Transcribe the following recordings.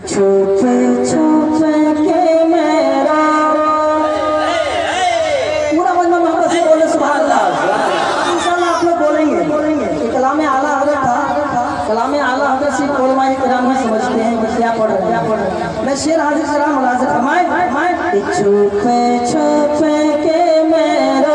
छुप छुप के मेरा पूरा बंदा मोहब्बत से बोले सुभान अल्लाह। इंशाअल्लाह आप लोग बोलेंगे कलाम आला हज़रत था। कलाम आला हज़रत से उलमा किराम ही समझते हैं कि क्या पढ़ रहे हैं। मैं शेर हाजिर करा मुलाज़िम फरमाए छुप छुप के मेरा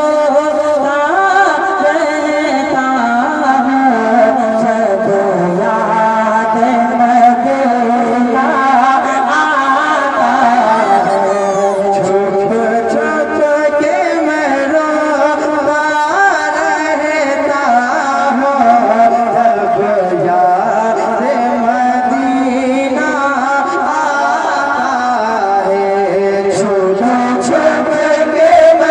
छुप के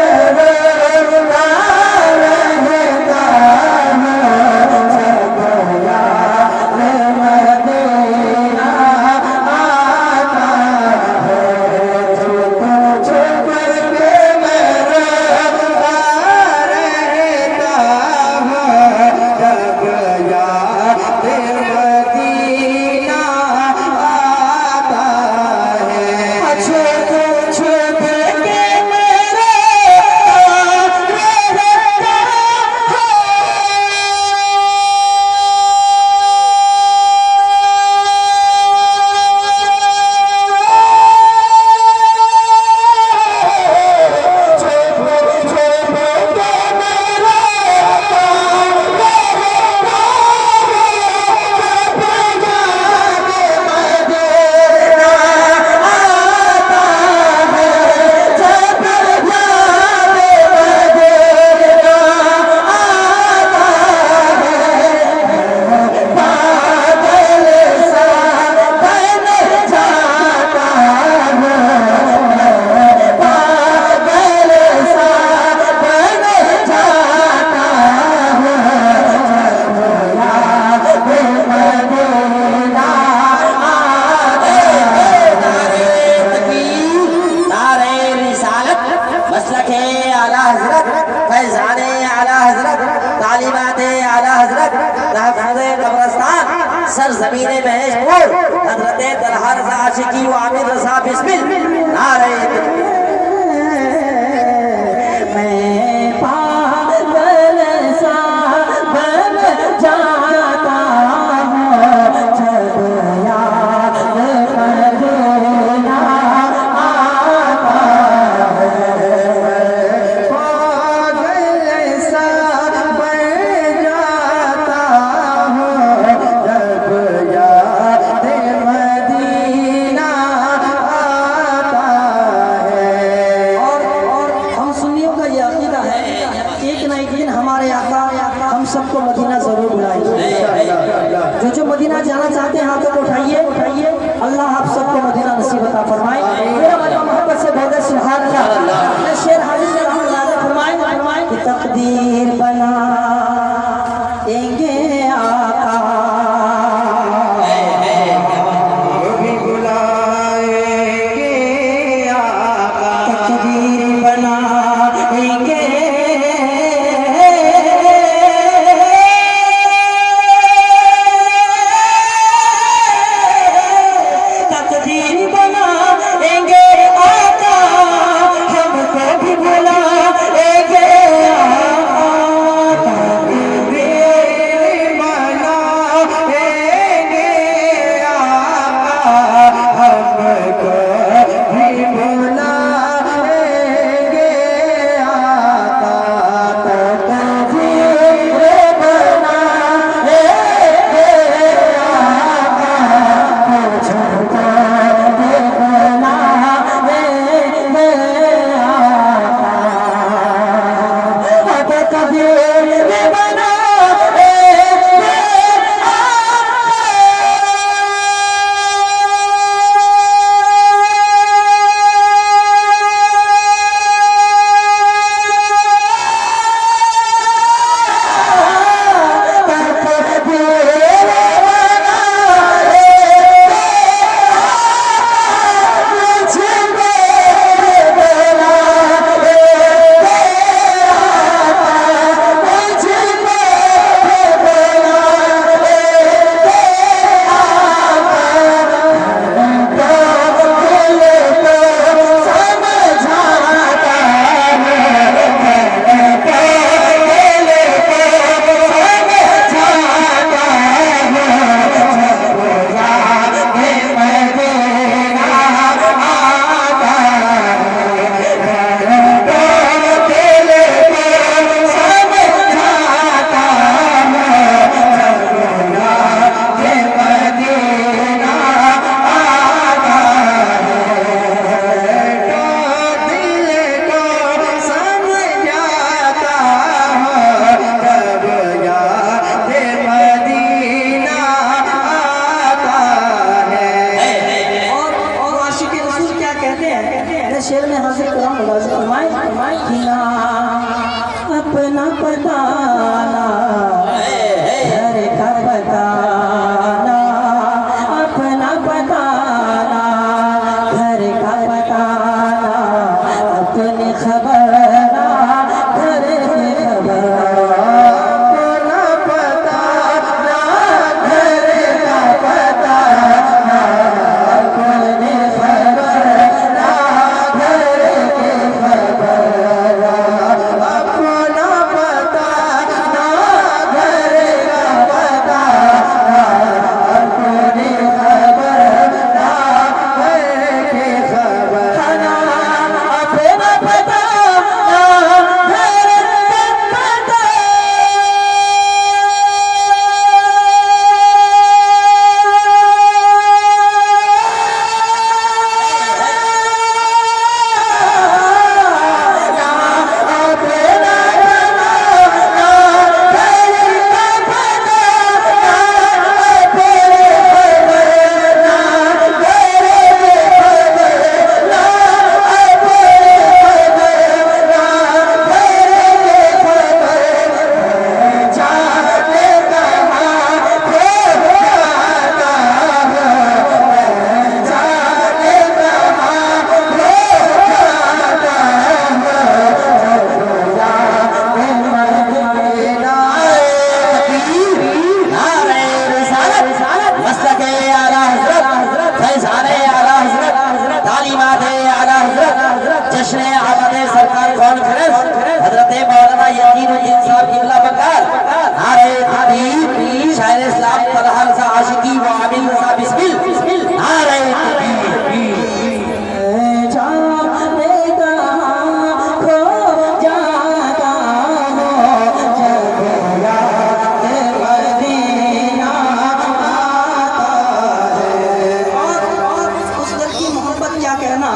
क्या कहना,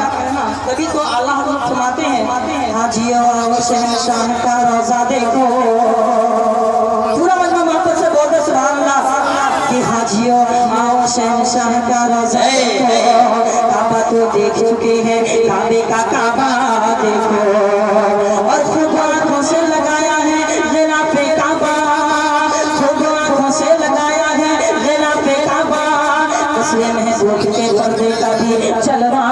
तभी तो आला हज़रत फरमाते हैं हाजियो आओ शहंशाह का रोजा देखो। पूरा मजमा मोहब्बत से बोलते सुभान अल्लाह कि हाजियो आओ शहंशाह का रोजा देखो। काबा तो देख चुके हैं, काबे का काबा देखो, और खूब आंखों से लगाया है ज़िना पे काबा, खूब आंखों से लगाया है ज़िना पे काबा। तस्वीर में दुख के पर्दे का भी जलवा